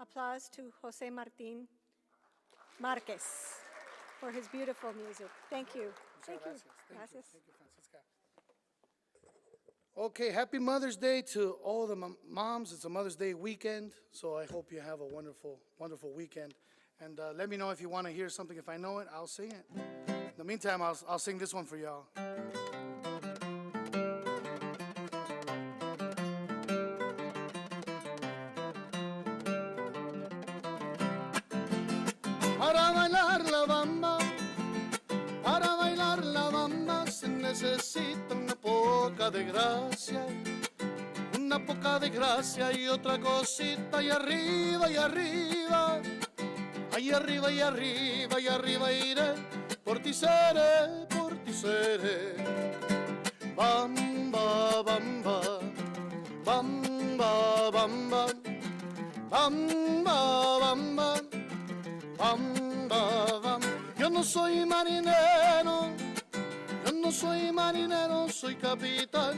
applause to Jose Martin Marquez for his beautiful music. Thank you. Thank you. Gracias. Thank you, Francisca. Okay, happy Mother's Day to all the moms. It's a Mother's Day weekend, so I hope you have a wonderful, wonderful weekend. And let me know if you want to hear something. If I know it, I'll sing it. In the meantime, I'll sing this one for y'all. Para bailar la bamba se necesita una poca de gracia y otra cosita y arriba, ahí arriba y arriba y arriba iré, por ti seré, bamba, bamba, bamba, bamba, bamba, bamba. Bam, bam, bam. Yo no soy marinero, soy capitán.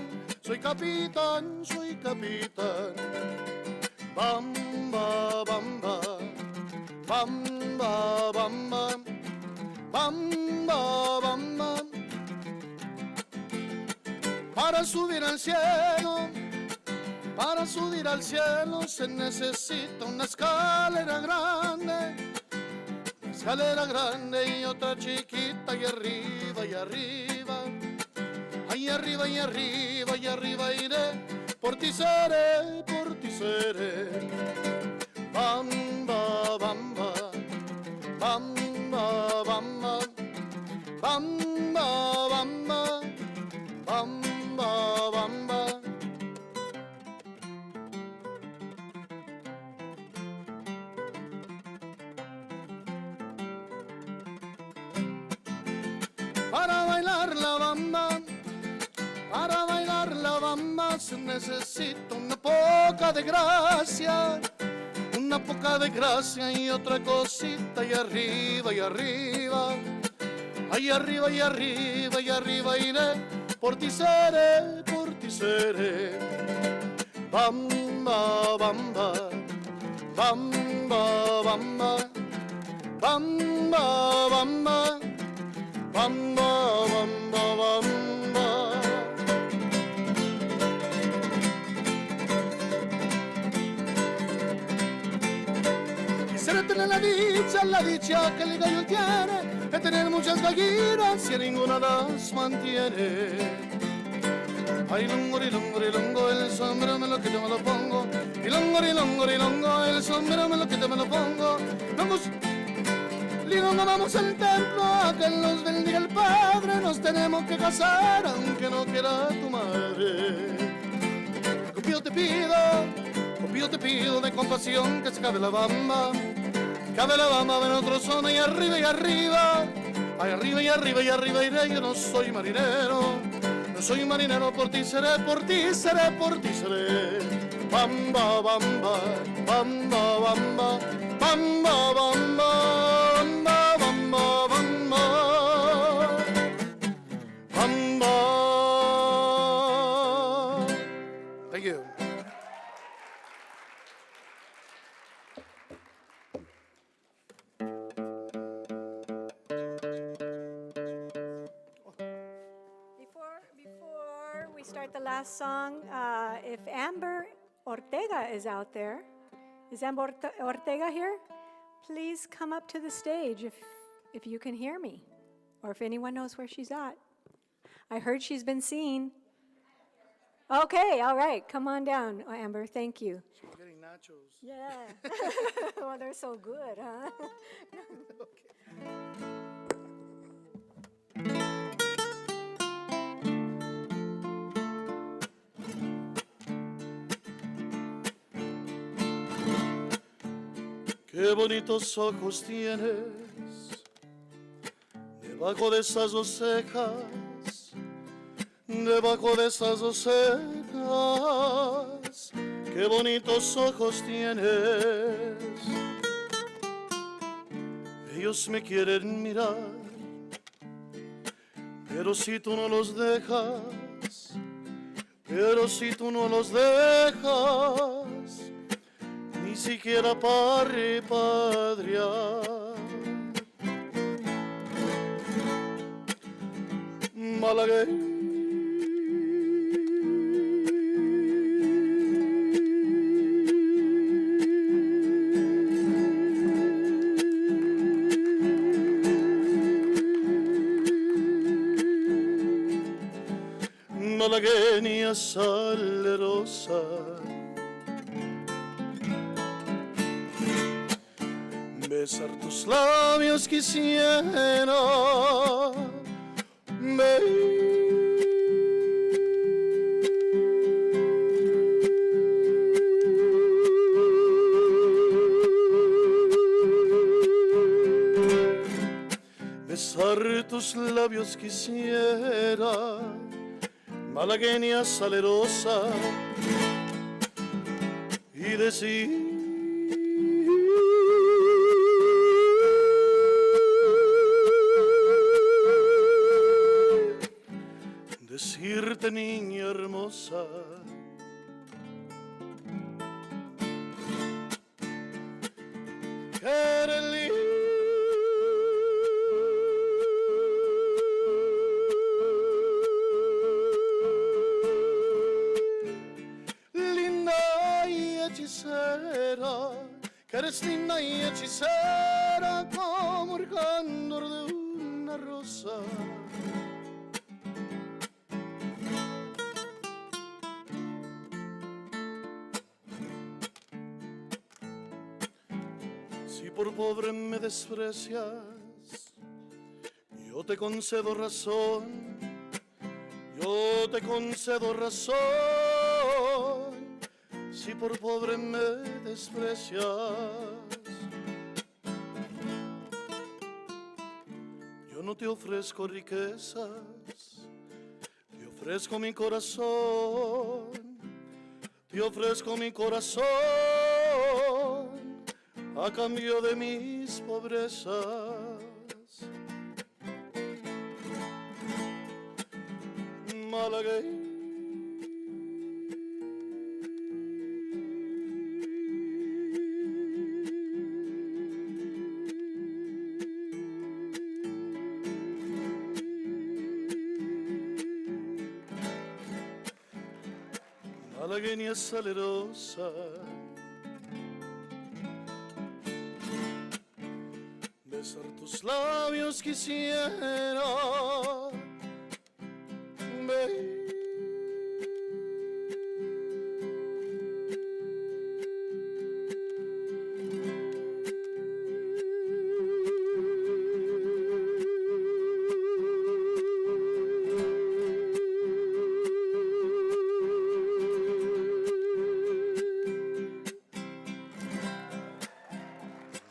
Bamba, bamba, bamba, bamba, bamba, bamba. Para subir al cielo se necesita una escalera grande y otra chiquita y arriba, ahí arriba y arriba y arriba iré, por ti seré, bamba, bamba, bamba, bamba, bamba, bamba, bamba, bamba. Para bailar la bamba se necesita una poca de gracia y otra cosita y arriba, ahí arriba y arriba y arriba iré, por ti seré, bamba, bamba, bamba, bamba, bamba, bamba. Bamba, bamba, bamba. Quisiera tener la dicha que el gallo tiene, de tener muchas gallinas y a ninguna las mantiene. Ay, longo, el sombrero me lo quito, me lo pongo. Y longo, el sombrero me lo quito, me lo pongo. Digo, no vamos al templo a que nos bendiga el Padre, nos tenemos que casar aunque no quiera tu madre. Copio te pido de compasión que se cabe la bamba, ven otro son y arriba, ahí arriba y arriba y arriba iré. Yo no soy marinero, por ti seré, bamba, bamba, bamba, bamba, bamba, bamba. Thank you. Before we start the last song, if Amber Ortega is out there, is Amber Ortega here? Please come up to the stage if you can hear me, or if anyone knows where she's at. I heard she's been seen. Okay, all right, come on down, Amber, thank you. She's getting nachos. Yeah, well, they're so good, huh? Okay. Qué bonitos ojos tienes debajo de esas dos cejas, qué bonitos ojos tienes. Ellos me quieren mirar, pero si tú no los dejas, ni siquiera patria. Malagueña, malagueña salerosa, besar tus labios quisiera, besar tus labios quisiera, malagueña salerosa, y decirte niña hermosa, que eres que eres linda y hechicera como el candor de una rosa. Si por pobre me desprecias, yo te concedo razón, yo te concedo razón. Si por pobre me desprecias, yo no te ofrezco riquezas, te ofrezco mi corazón, te ofrezco mi corazón a cambio de mis pobrezas. Malagueña, malagueña salerosa, besar tus labios quisiera,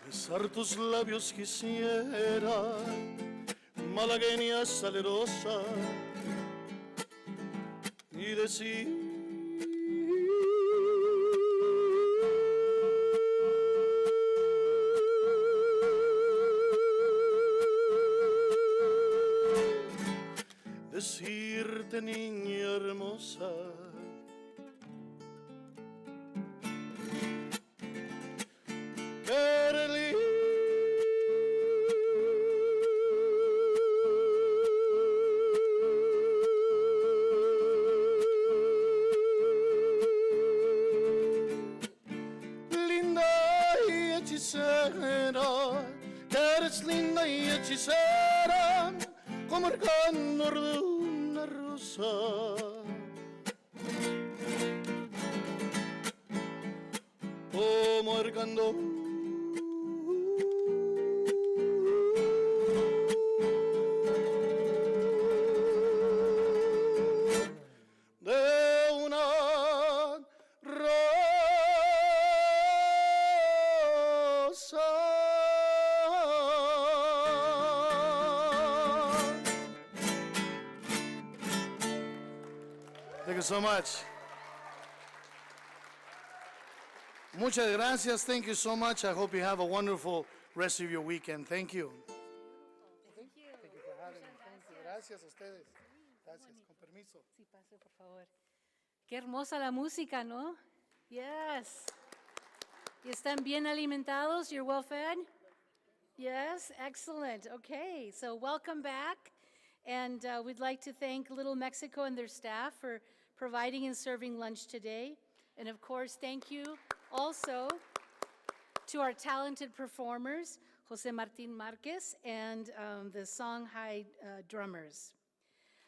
besar tus labios quisiera, malagueña salerosa, y decirte niña hermosa, que eres linda y hechicera como el candor de una rosa. Como el candor de una rosa. Thank you so much. Muchas gracias. Thank you so much. I hope you have a wonderful rest of your weekend. Thank you. Thank you for having me. Thank you. Gracias a ustedes. Gracias. Con permiso. Sí, pase, por favor. Qué hermosa la música, ¿no? Yes. ¿Están bien alimentados? You're well fed? Yes, excellent. Okay, so welcome back. And we'd like to thank Little Mexico and their staff for providing and serving lunch today. And of course, thank you also to our talented performers, Jose Martin Marquez and the Songhai drummers.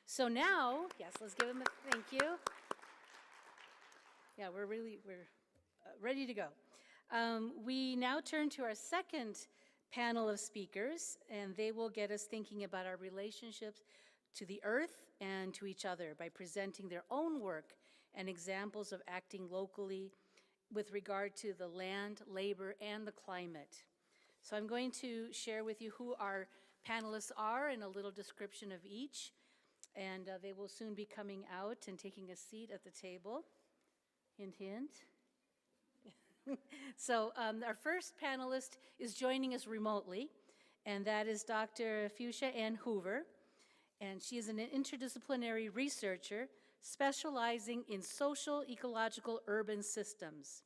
So now, yes, let's give them a thank you. Yeah, we're ready to go. We now turn to our second panel of speakers, and they will get us thinking about our relationships to the earth and to each other by presenting their own work and examples of acting locally with regard to the land, labor, and the climate. So I'm going to share with you who our panelists are and a little description of each, and they will soon be coming out and taking a seat at the table. Hint, hint. So our first panelist is joining us remotely, and that is Dr. Fushcia-Ann Hoover, and she is an interdisciplinary researcher specializing in social ecological urban systems.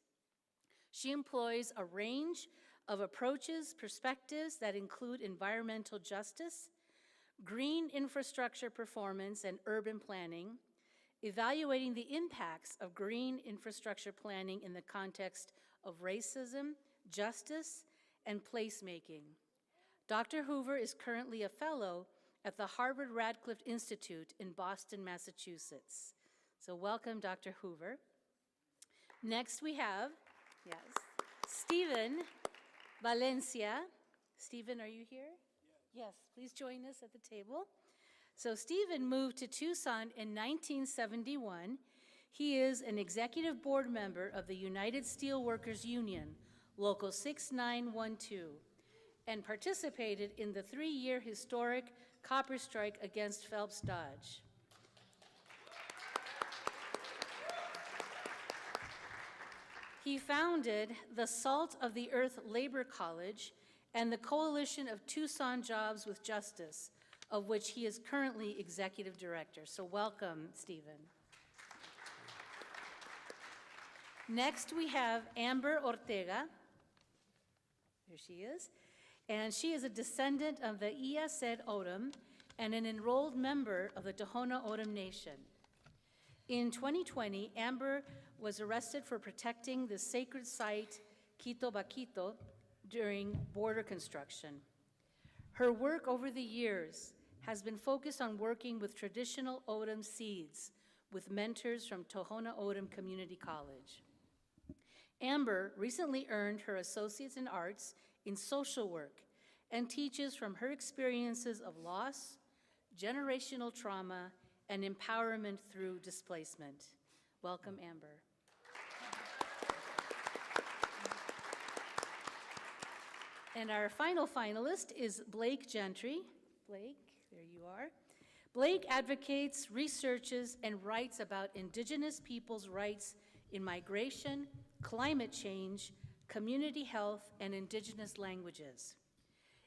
She employs a range of approaches, perspectives that include environmental justice, green infrastructure performance, and urban planning, evaluating the impacts of green infrastructure planning in the context of racism, justice, and placemaking. Dr. Hoover is currently a fellow at the HarvardRadcliffe Institute in Boston, Massachusetts. So welcome, Dr. Hoover. Next we have, yes, Stephen Valencia. Stephen, are you here? Yes, please join us at the table. So Stephen moved to Tucson in 1971. He is an executive board member of the United Steelworkers Union, Local 6912, and participated in the 3-year historic copper strike against Phelps Dodge. He founded the Salt of the Earth Labor College and the Coalition of Tucson Jobs with Justice, of which he is currently executive director. So welcome, Stephen. Next, we have Amber Ortega. There she is. And she is a descendant of the O'Odham and an enrolled member of the Tohono O'Odham Nation. In 2020, Amber was arrested for protecting the sacred site Quito Baquito during border construction. Her work over the years has been focused on working with traditional O'odham seeds with mentors from Tohono O'Odham Community College. Amber recently earned her Associates in Arts in Social Work and teaches from her experiences of loss, generational trauma, and empowerment through displacement. Welcome, Amber. And our final finalist is Blake Gentry. Blake, there you are. Blake advocates, researches, and writes about Indigenous peoples' rights in migration, climate change, community health, and Indigenous languages.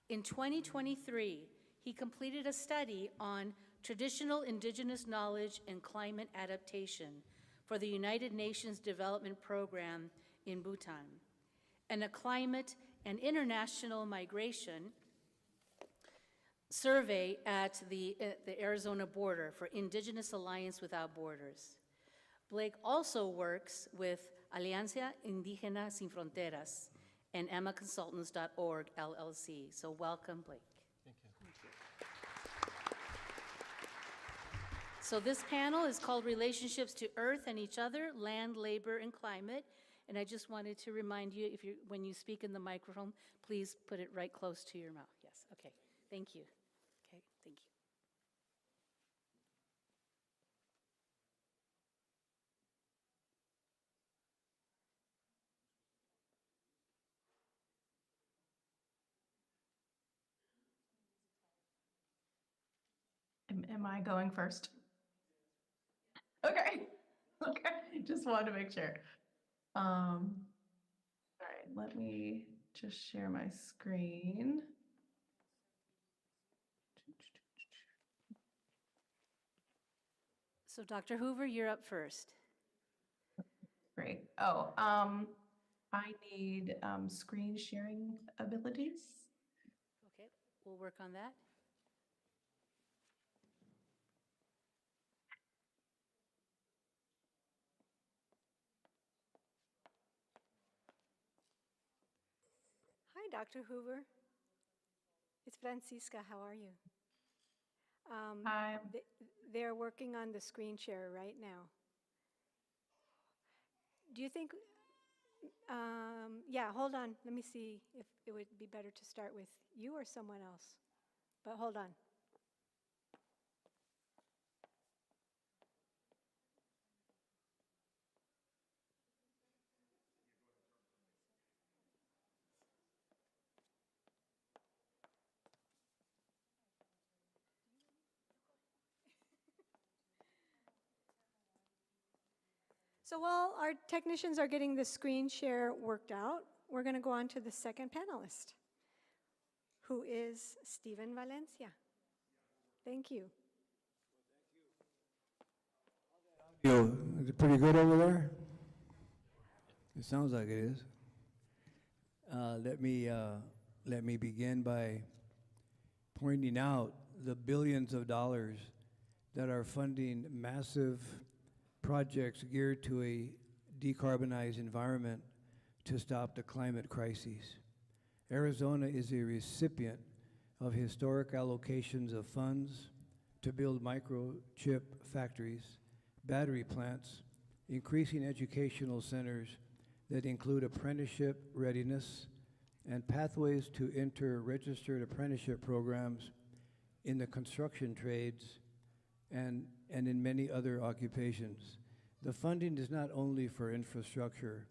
In 2023, he completed a study on traditional Indigenous knowledge and climate adaptation for the United Nations Development Program in Bhutan, and a climate and international migration survey at the Arizona border for Indigenous Alliance Without Borders. Blake also works with Alianza Indígena Sin Fronteras and EmmaConsultants.org, LLC. So welcome, Blake. Thank you. Thank you. So this panel is called Relationships to Earth and Each Other, Land, Labor, and Climate. And I just wanted to remind you, when you speak in the microphone, please put it right close to your mouth. Yes, okay, thank you. Okay, thank you. Am I going first? Okay. Okay. Just wanted to make sure. All right. Let me just share my screen. So Dr. Hoover, you're up first. Great. Oh, I need screen sharing abilities. Okay, we'll work on that. Hi, Dr. Hoover. It's Francisca. How are you? Hi. They're working on the screen share right now. Do you think, yeah, hold on. Let me see if it would be better to start with you or someone else. But hold on. So while our technicians are getting the screen share worked out, we're going to go on to the second panelist, who is Stephen Valencia. Thank you. Is it pretty good over there? It sounds like it is. Let me begin by pointing out the billions of dollars that are funding massive projects geared to a decarbonized environment to stop the climate crises. Arizona is a recipient of historic allocations of funds to build microchip factories, battery plants, increasing educational centers that include apprenticeship readiness and pathways to enter registered apprenticeship programs in the construction trades and in many other occupations. The funding is not only for infrastructure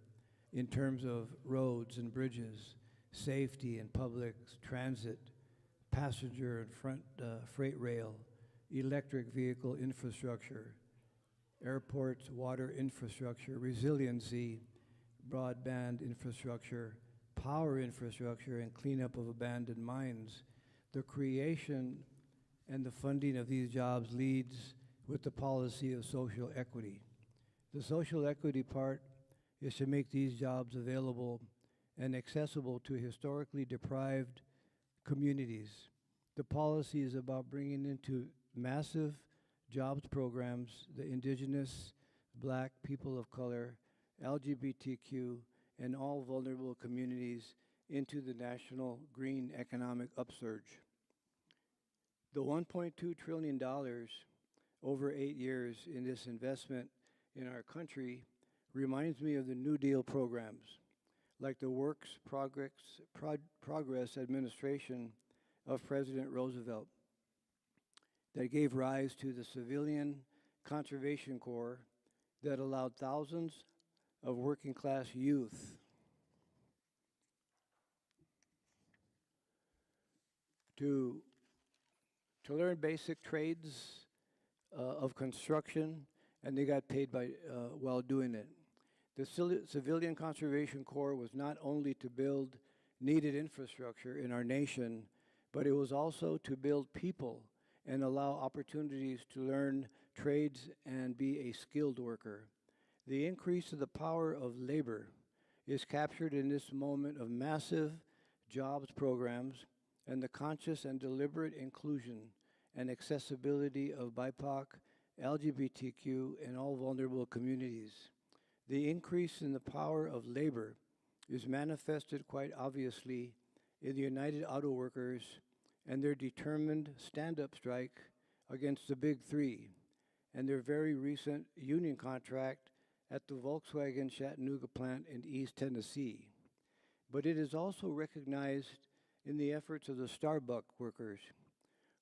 in terms of roads and bridges, safety and public transit, passenger and freight rail, electric vehicle infrastructure, airports, water infrastructure, resiliency, broadband infrastructure, power infrastructure, and cleanup of abandoned mines. The creation and the funding of these jobs leads with the policy of social equity. The social equity part is to make these jobs available and accessible to historically deprived communities. The policy is about bringing into massive jobs programs the indigenous, Black, people of color, LGBTQ, and all vulnerable communities into the national green economic upsurge. The $1.2 trillion over 8 years in this investment in our country reminds me of the New Deal programs, like the Works Progress Administration of President Roosevelt, that gave rise to the Civilian Conservation Corps that allowed thousands of working class youth to learn basic trades of construction, and they got paid by while doing it. The Civilian Conservation Corps was not only to build needed infrastructure in our nation, but it was also to build people and allow opportunities to learn trades and be a skilled worker. The increase of the power of labor is captured in this moment of massive jobs programs and the conscious and deliberate inclusion and accessibility of BIPOC, LGBTQ, and all vulnerable communities. The increase in the power of labor is manifested quite obviously in the United Auto Workers and their determined stand-up strike against the Big Three and their very recent union contract at the Volkswagen Chattanooga plant in East Tennessee. But it is also recognized in the efforts of the Starbucks workers,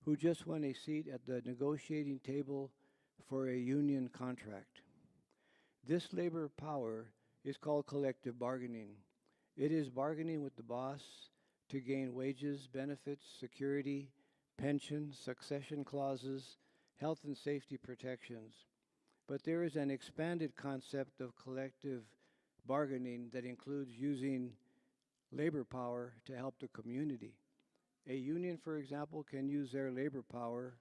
who just won a seat at the negotiating table for a union contract. This labor power is called collective bargaining. It is bargaining with the boss to gain wages, benefits, security, pensions, succession clauses, health and safety protections. But there is an expanded concept of collective bargaining that includes using labor power to help the community. A union, for example, can use their labor power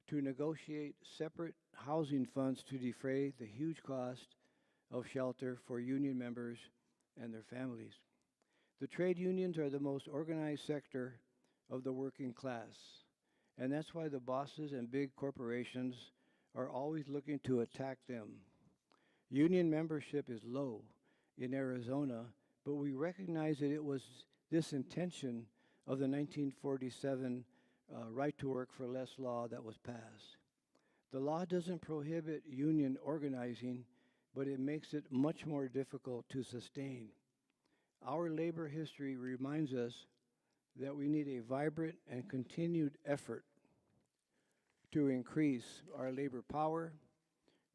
to negotiate separate housing funds to defray the huge cost of shelter for union members and their families. The trade unions are the most organized sector of the working class, and that's why the bosses and big corporations are always looking to attack them. Union membership is low in Arizona, but we recognize that it was this intention of the 1947 Right to Work for Less law that was passed. The law doesn't prohibit union organizing, but it makes it much more difficult to sustain. Our labor history reminds us that we need a vibrant and continued effort to increase our labor power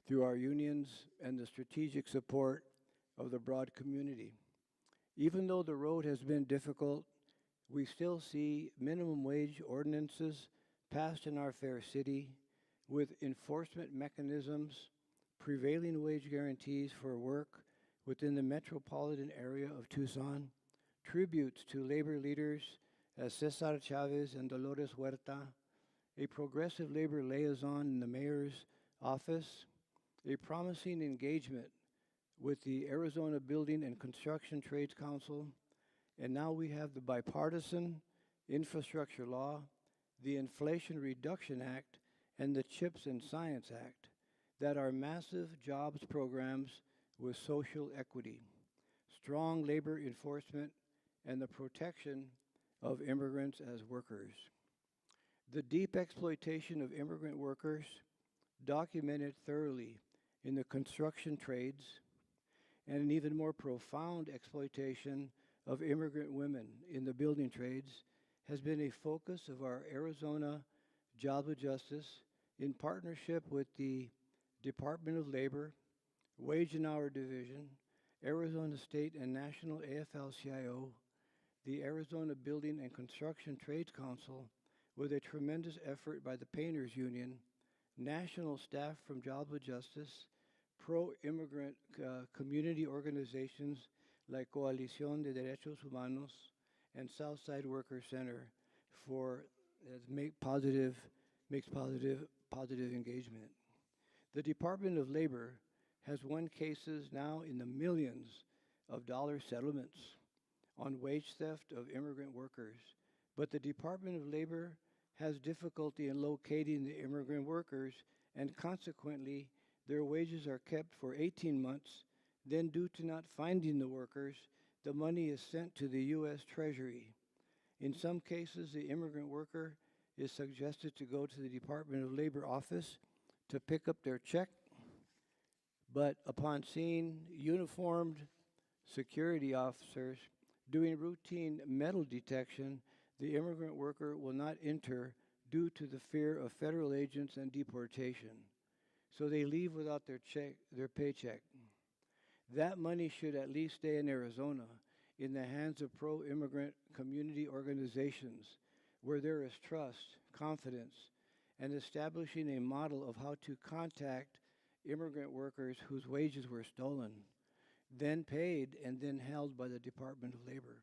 through our unions and the strategic support of the broad community. Even though the road has been difficult, we still see minimum wage ordinances passed in our fair city with enforcement mechanisms, prevailing wage guarantees for work within the metropolitan area of Tucson, tributes to labor leaders as Cesar Chavez and Dolores Huerta, a progressive labor liaison in the mayor's office, a promising engagement with the Arizona Building and Construction Trades Council, and now we have the bipartisan infrastructure law, the Inflation Reduction Act, and the CHIPS and Science Act that are massive jobs programs with social equity, strong labor enforcement, and the protection of immigrants as workers. The deep exploitation of immigrant workers, documented thoroughly in the construction trades, and an even more profound exploitation of immigrant women in the building trades, has been a focus of our Arizona Job of Justice in partnership with the Department of Labor, Wage and Hour Division, Arizona State and National AFL-CIO, the Arizona Building and Construction Trades Council, with a tremendous effort by the Painters Union, national staff from Job of Justice, pro-immigrant community organizations like Coalición de Derechos Humanos and Southside Worker Center for makes positive engagement. The Department of Labor has won cases now in the millions of dollar settlements on wage theft of immigrant workers, but the Department of Labor has difficulty in locating the immigrant workers, and consequently, their wages are kept for 18 months. Then, due to not finding the workers, the money is sent to the U.S. Treasury. In some cases, the immigrant worker is suggested to go to the Department of Labor office to pick up their check, but upon seeing uniformed security officers doing routine metal detection, the immigrant worker will not enter due to the fear of federal agents and deportation. So they leave without their paycheck. That money should at least stay in Arizona in the hands of pro-immigrant community organizations where there is trust, confidence, and establishing a model of how to contact immigrant workers whose wages were stolen, then paid, and then held by the Department of Labor.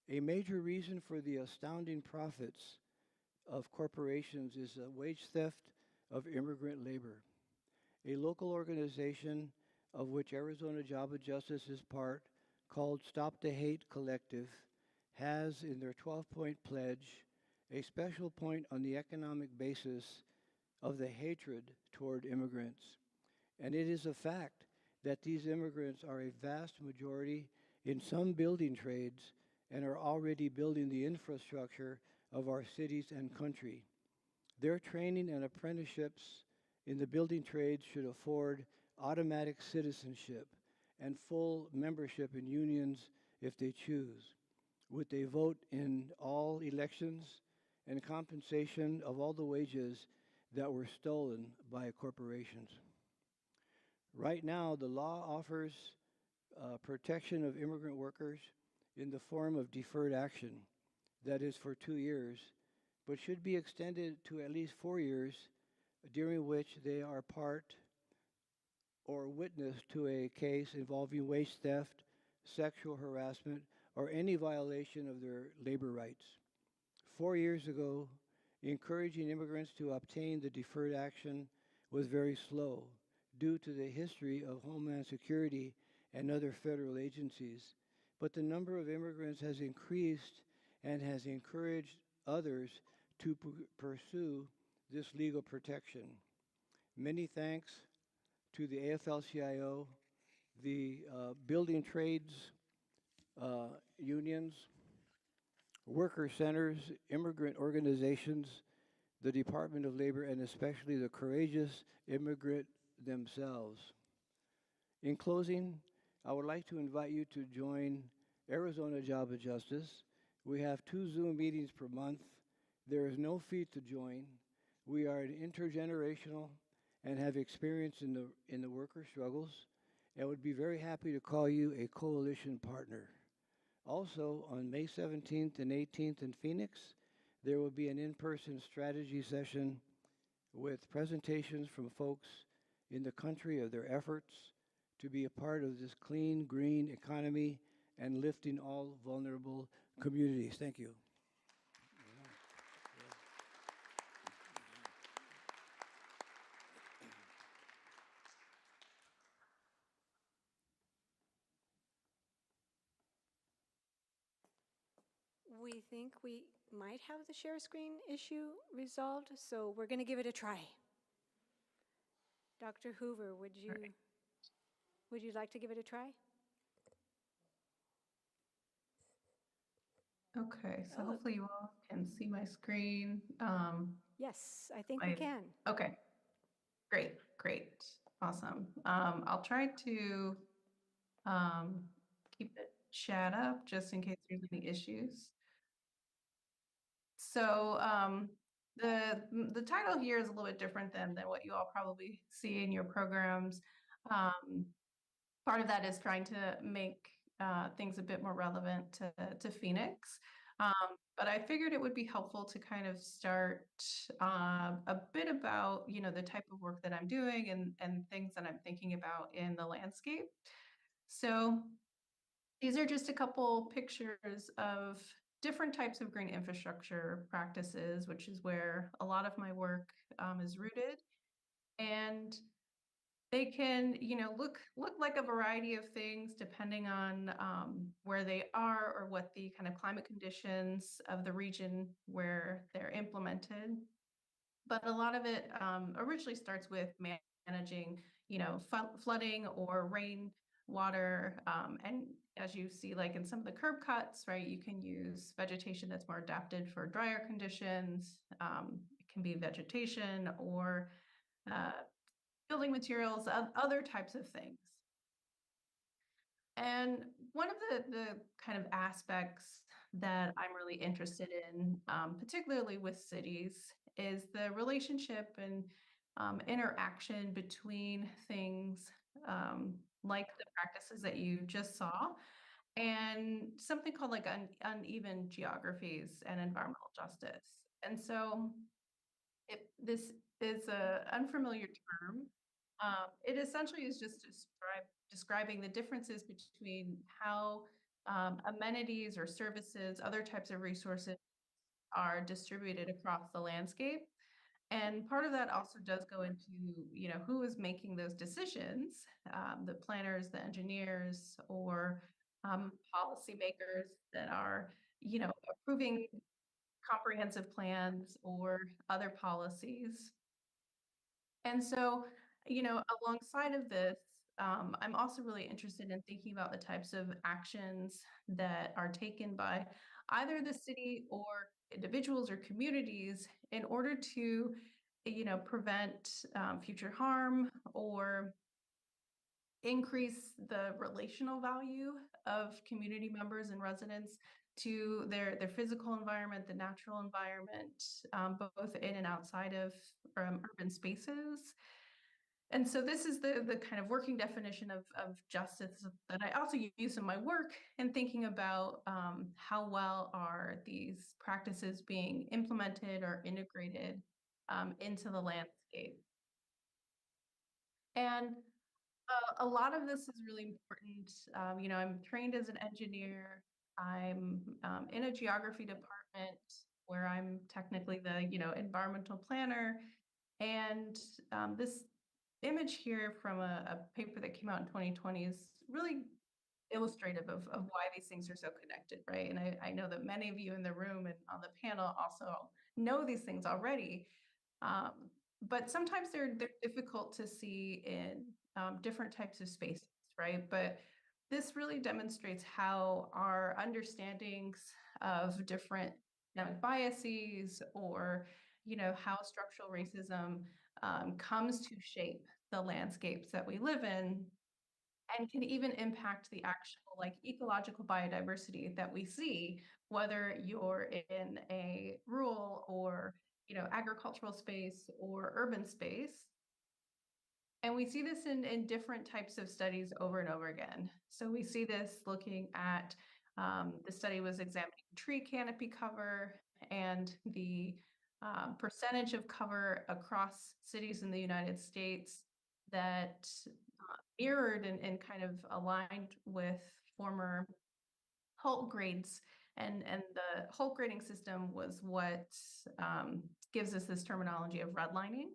A major reason for the astounding profits of corporations is the wage theft of immigrant labor. A local organization of which Arizona Job of Justice is part, called Stop the Hate Collective, has in their 12-point pledge a special point on the economic basis of the hatred toward immigrants. And it is a fact that these immigrants are a vast majority in some building trades and are already building the infrastructure of our cities and country. Their training and apprenticeships in the building trades should afford automatic citizenship and full membership in unions if they choose, with a vote in all elections and compensation of all the wages that were stolen by corporations. Right now, the law offers protection of immigrant workers in the form of deferred action, that is for 2 years, but should be extended to at least 4 years, during which they are part or witness to a case involving wage theft, sexual harassment, or any violation of their labor rights. 4 years ago, encouraging immigrants to obtain the deferred action was very slow due to the history of Homeland Security and other federal agencies. But the number of immigrants has increased and has encouraged others to pursue this legal protection. Many thanks to the AFL-CIO, the building trades unions, worker centers, immigrant organizations, the Department of Labor, and especially the courageous immigrant themselves. In closing, I would like to invite you to join Arizona Job of Justice. We have 2 Zoom meetings per month. There is no fee to join. We are intergenerational and have experience in the worker struggles, and would be very happy to call you a coalition partner. Also, on May 17th and 18th in Phoenix, there will be an in-person strategy session with presentations from folks in the country of their efforts to be a part of this clean, green economy and lifting all vulnerable communities. Thank you. We think we might have the share screen issue resolved, so we're going to give it a try. Dr. Hoover, would you like to give it a try? Okay, so hopefully you all can see my screen. Yes, I think we can. Okay, great, awesome. I'll try to keep the chat up just in case there's any issues. So the title here is a little bit different than what you all probably see in your programs. Part of that is trying to make things a bit more relevant to Phoenix. But I figured it would be helpful to kind of start a bit about, the type of work that I'm doing and things that I'm thinking about in the landscape. So these are just a couple pictures of different types of green infrastructure practices, which is where a lot of my work is rooted. And they can, look like a variety of things depending on where they are or what the kind of climate conditions of the region where they're implemented. But a lot of it originally starts with managing, flooding or rain water. And as you see, like in some of the curb cuts, right, you can use vegetation that's more adapted for drier conditions. It can be vegetation or building materials, other types of things. And one of the kind of aspects that I'm really interested in, particularly with cities, is the relationship and interaction between things like the practices that you just saw and something called like uneven geographies and environmental justice. And so this is an unfamiliar term. It essentially is just describing the differences between how amenities or services, other types of resources are distributed across the landscape. And part of that also does go into, who is making those decisions, the planners, the engineers, or policymakers that are, approving comprehensive plans or other policies. And so, alongside of this, I'm also really interested in thinking about the types of actions that are taken by either the city or individuals or communities in order to, prevent future harm or increase the relational value of community members and residents to their physical environment, the natural environment, both in and outside of urban spaces. And so this is the kind of working definition of justice that I also use in my work and thinking about how well are these practices being implemented or integrated into the landscape. And a lot of this is really important. I'm trained as an engineer. I'm in a geography department where I'm technically the, environmental planner. And this image here from a paper that came out in 2020 is really illustrative of why these things are so connected, right? And I know that many of you in the room and on the panel also know these things already. But sometimes they're difficult to see in different types of spaces, right? But this really demonstrates how our understandings of different biases or how structural racism comes to shape the landscapes that we live in and can even impact the actual like ecological biodiversity that we see, whether you're in a rural or agricultural space or urban space. And we see this in different types of studies over and over again. So we see this looking at the study was examining tree canopy cover and the percentage of cover across cities in the United States that mirrored and kind of aligned with former Holt grades. And the Holt grading system was what gives us this terminology of redlining.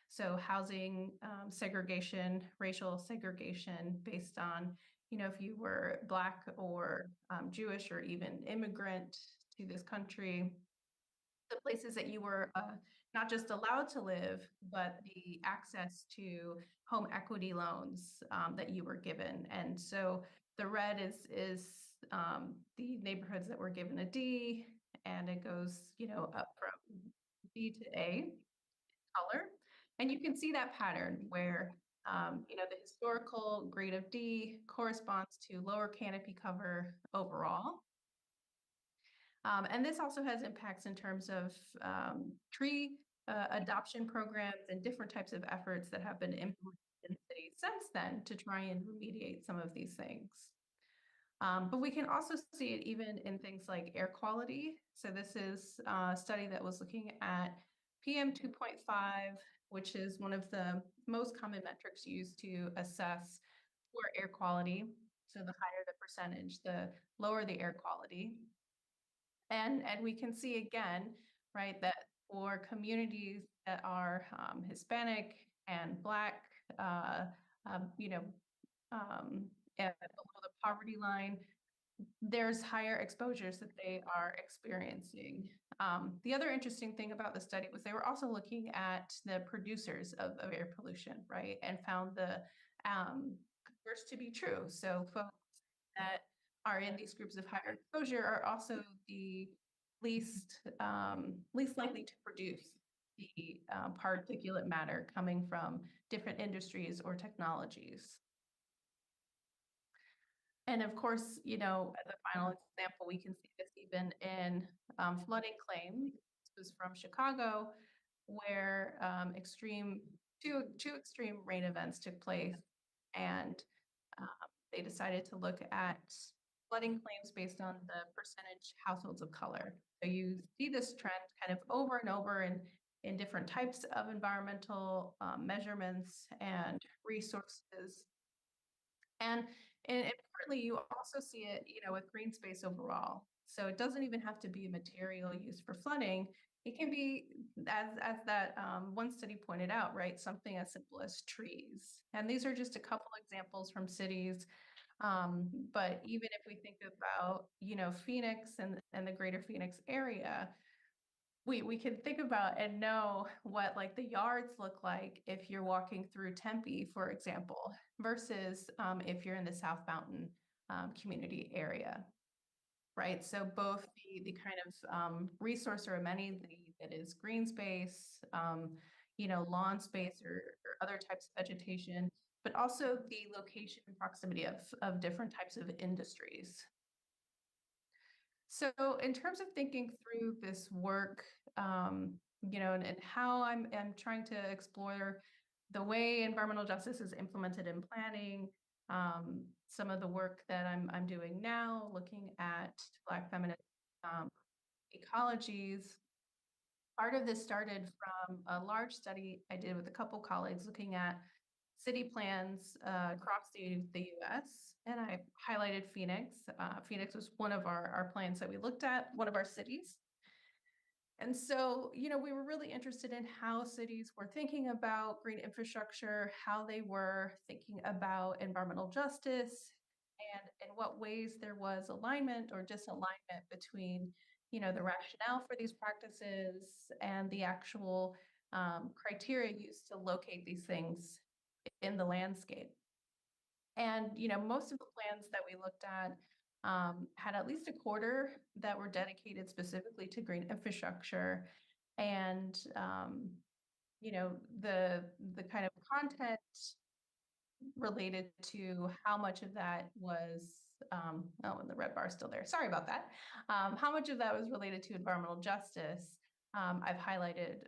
So housing segregation, racial segregation based on, if you were Black or Jewish or even immigrant to this country, the places that you were not just allowed to live, but the access to home equity loans that you were given. And so the red is the neighborhoods that were given a D, and it goes, up from D to A color. And you can see that pattern where, the historical grade of D corresponds to lower canopy cover overall. And this also has impacts in terms of tree adoption programs and different types of efforts that have been implemented in cities since then to try and remediate some of these things. But we can also see it even in things like air quality. So this is a study that was looking at PM 2.5, which is one of the most common metrics used to assess for air quality. So the higher the percentage, the lower the air quality. And we can see again, right, that for communities that are Hispanic and Black, and below the poverty line, there's higher exposures that they are experiencing. The other interesting thing about the study was they were also looking at the producers of air pollution, right, and found the converse to be true. So folks that are in these groups of higher exposure are also the least likely to produce the particulate matter coming from different industries or technologies. And of course, as a final example, we can see this even in flooding claims. This was from Chicago, where two extreme rain events took place, and they decided to look at flooding claims based on the percentage households of color. So you see this trend kind of over and over in different types of environmental measurements and resources. And importantly, you also see it, with green space overall. So it doesn't even have to be a material used for flooding. It can be, as that one study pointed out, right, something as simple as trees. And these are just a couple examples from cities. But even if we think about, Phoenix and the greater Phoenix area, we can think about and know what like the yards look like if you're walking through Tempe, for example, versus if you're in the South Mountain community area, right? So both the kind of resource or amenity that is green space, lawn space or other types of vegetation, but also the location and proximity of different types of industries. So in terms of thinking through this work, and how I'm trying to explore the way environmental justice is implemented in planning, some of the work that I'm doing now, looking at Black feminist ecologies. Part of this started from a large study I did with a couple colleagues looking at city plans across the US, and I highlighted Phoenix. Phoenix was one of our plans that we looked at, one of our cities. And so, we were really interested in how cities were thinking about green infrastructure, how they were thinking about environmental justice, and in what ways there was alignment or disalignment between, the rationale for these practices and the actual criteria used to locate these things in the landscape. And, most of the plans that we looked at had at least a quarter that were dedicated specifically to green infrastructure. And, the kind of content related to how much of that was, oh, and the red bar is still there. Sorry about that. How much of that was related to environmental justice, I've highlighted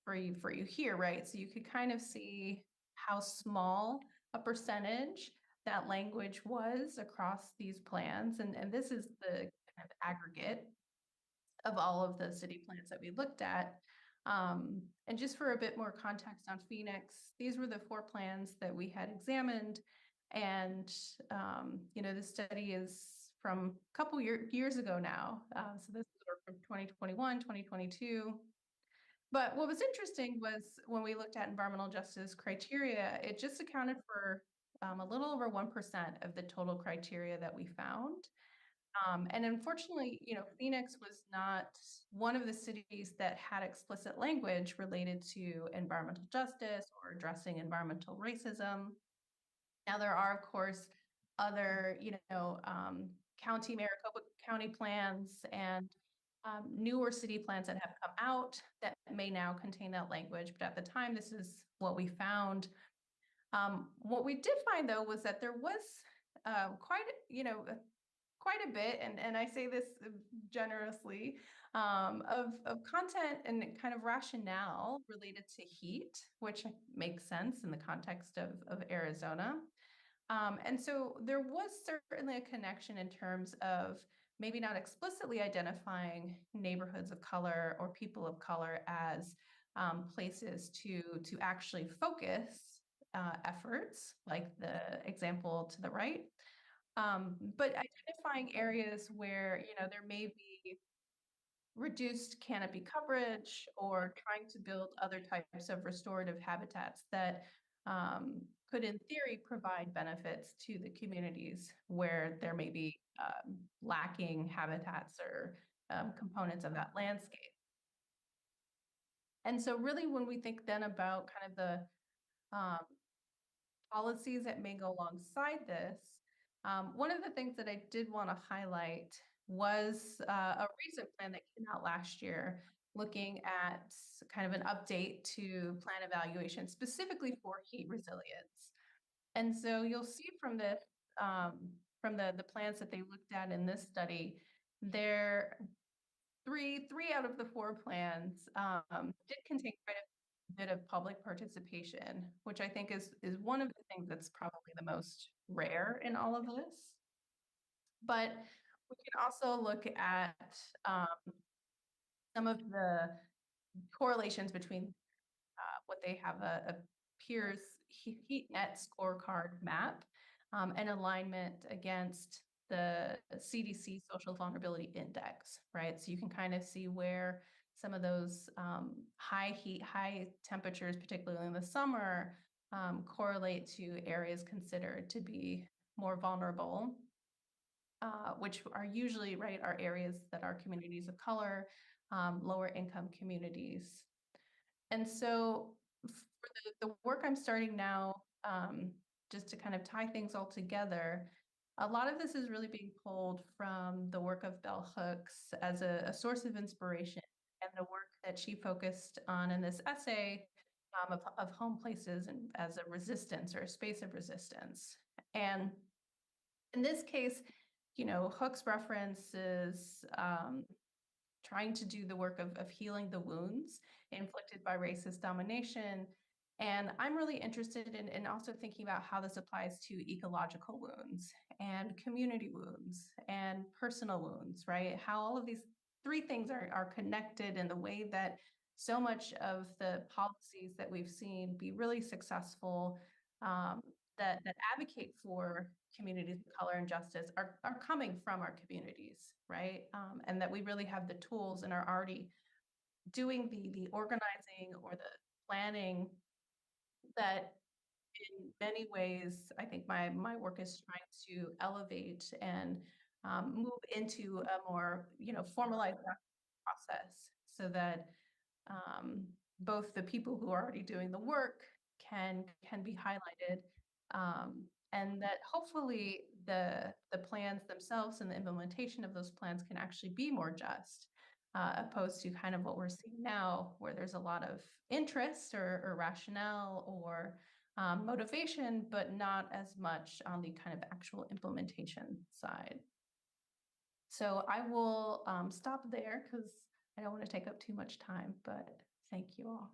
for you here, right? So you could kind of see how small a percentage that language was across these plans. And this is the kind of aggregate of all of the city plans that we looked at. And just for a bit more context on Phoenix, these were the 4 plans that we had examined. And, this study is from a couple years ago now. So this is from 2021, 2022. But what was interesting was when we looked at environmental justice criteria, it just accounted for a little over 1% of the total criteria that we found. And unfortunately, Phoenix was not one of the cities that had explicit language related to environmental justice or addressing environmental racism. Now, there are, of course, other, county, Maricopa County plans and newer city plans that have come out that may now contain that language. But at the time, this is what we found. What we did find, though, was that there was quite a bit, and I say this generously, of content and kind of rationale related to heat, which makes sense in the context of Arizona. And so there was certainly a connection in terms of maybe not explicitly identifying neighborhoods of color or people of color as places to actually focus efforts, like the example to the right. But identifying areas where, there may be reduced canopy coverage or trying to build other types of restorative habitats that could, in theory, provide benefits to the communities where there may be lacking habitats or components of that landscape. And so really when we think then about kind of the policies that may go alongside this, one of the things that I did want to highlight was a recent plan that came out last year looking at kind of an update to plan evaluation specifically for heat resilience. And so you'll see from this, from the plans that they looked at in this study, there three out of the 4 plans did contain quite a bit of public participation, which I think is one of the things that's probably the most rare in all of this. But we can also look at some of the correlations between what they have a peers heat net scorecard map and alignment against the CDC Social Vulnerability Index, right? So you can kind of see where some of those high heat, high temperatures, particularly in the summer, correlate to areas considered to be more vulnerable, which are usually, right, are areas that are communities of color, lower income communities. And so for the work I'm starting now, just to kind of tie things all together, a lot of this is really being pulled from the work of Bell Hooks as a source of inspiration and the work that she focused on in this essay of home places and as a resistance or a space of resistance. And in this case, Hooks references trying to do the work of healing the wounds inflicted by racist domination. And I'm really interested in also thinking about how this applies to ecological wounds and community wounds and personal wounds, right? How all of these 3 things are connected in the way that so much of the policies that we've seen be really successful that advocate for communities of color and justice are coming from our communities, right? And that we really have the tools and are already doing the organizing or the planning that in many ways, I think my work is trying to elevate and move into a more, formalized process so that both the people who are already doing the work can be highlighted, and that hopefully the plans themselves and the implementation of those plans can actually be more just, opposed to kind of what we're seeing now, where there's a lot of interest or rationale or motivation, but not as much on the kind of actual implementation side. So I will stop there because I don't want to take up too much time, but thank you all.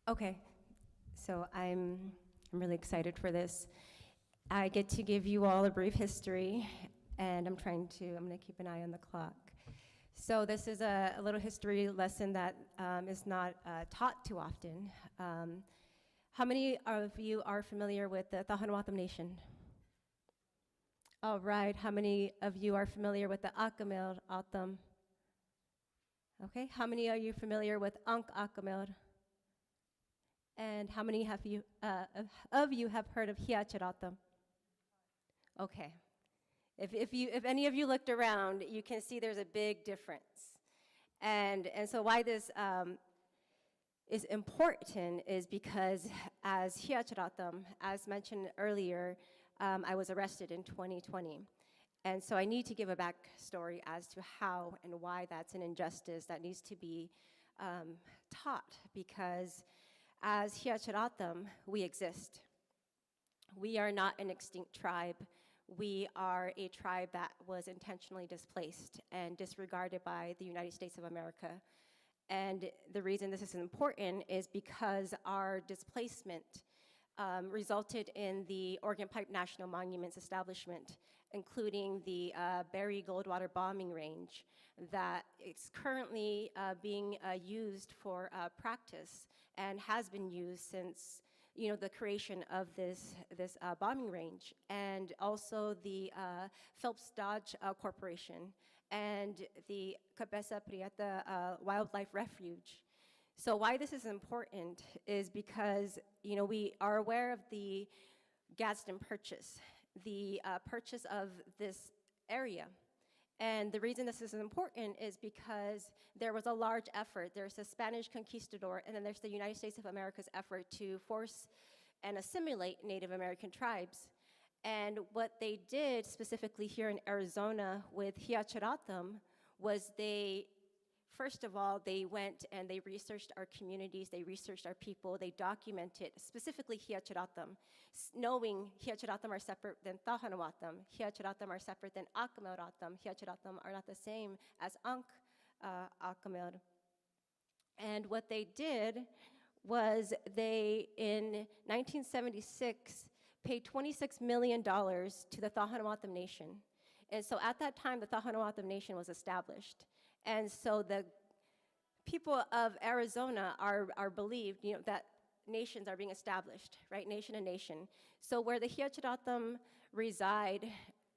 Okay, so I'm really excited for this. I get to give you all a brief history, and I'm going to keep an eye on the clock. So this is a little history lesson that is not taught too often. How many of you are familiar with the Tohono O'Odham Nation? All right, how many of you are familiar with the Tohono O'Odham? Okay, how many are you familiar with Tohono? And how many of you have heard of Fushcia-Ann? Okay. If any of you looked around, you can see there's a big difference. And so why this is important is because as Fushcia-Ann, as mentioned earlier, I was arrested in 2020. And so I need to give a backstory as to how and why that's an injustice that needs to be taught, because as Fushcia-Ann, we exist. We are not an extinct tribe. We are a tribe that was intentionally displaced and disregarded by the United States of America. And the reason this is important is because our displacement resulted in the Organ Pipe National Monuments establishment, including the Berry Goldwater bombing range that is currently being used for practice and has been used since the creation of this bombing range, and also the Phelps Dodge Corporation and the Cabeza Prieta Wildlife Refuge. So why this is important is because we are aware of the Gadsden Purchase, the purchase of this area. And the reason this is important is because there was a large effort. There's the Spanish conquistador, and then there's the United States of America's effort to force and assimilate Native American tribes. And what they did specifically here in Arizona with Fushcia-Ann was first of all, they went and they researched our communities, they researched our people, they documented specifically Fushcia-Ann, knowing Fushcia-Ann are separate than Tohono O'Odham, Fushcia-Ann are separate than O'Odham, Fushcia-Ann are not the same as O'Odham. And what they did was they, in 1976, paid $26 million to the Tohono O'Odham Nation. And so at that time, the Tohono O'Odham Nation was established. And so the people of Arizona are believed, that nations are being established, right? Nation and nation. So where the Fushcia-Ann reside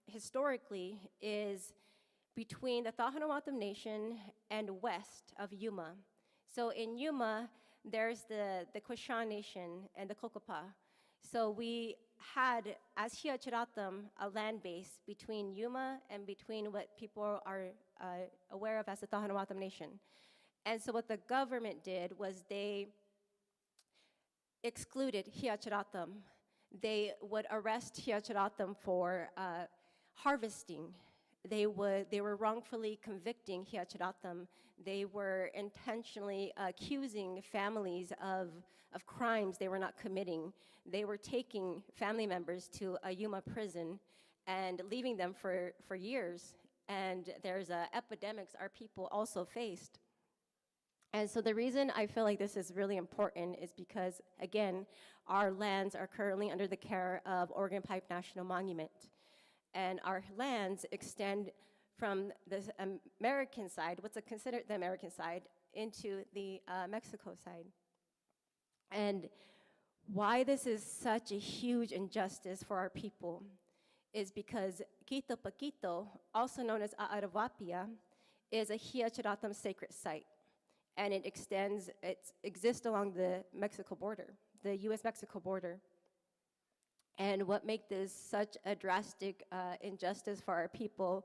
historically is between the Tohono O'Odham Nation and west of Yuma. So in Yuma, there's the Fushcia-Ann Nation and the Kokopah. So we had, as Fushcia-Ann, a land base between Yuma and between what people are aware of as the Tohono O'Odham Nation. And so what the government did was they excluded Fushcia-Ann. They would arrest Fushcia-Ann for harvesting. They were wrongfully convicting Fushcia-Ann. They were intentionally accusing families of crimes they were not committing. They were taking family members to a Yuma prison and leaving them for years. And there's epidemics our people also faced. And so the reason I feel like this is really important is because, again, our lands are currently under the care of Organ Pipe National Monument. And our lands extend from the American side, what's considered the American side, into the Mexico side. And why this is such a huge injustice for our people is because Quito Paquito, also known as A'arabapia, is a Hiacharatam sacred site. And it exists along the Mexico border, the US-Mexico border. And what made this such a drastic injustice for our people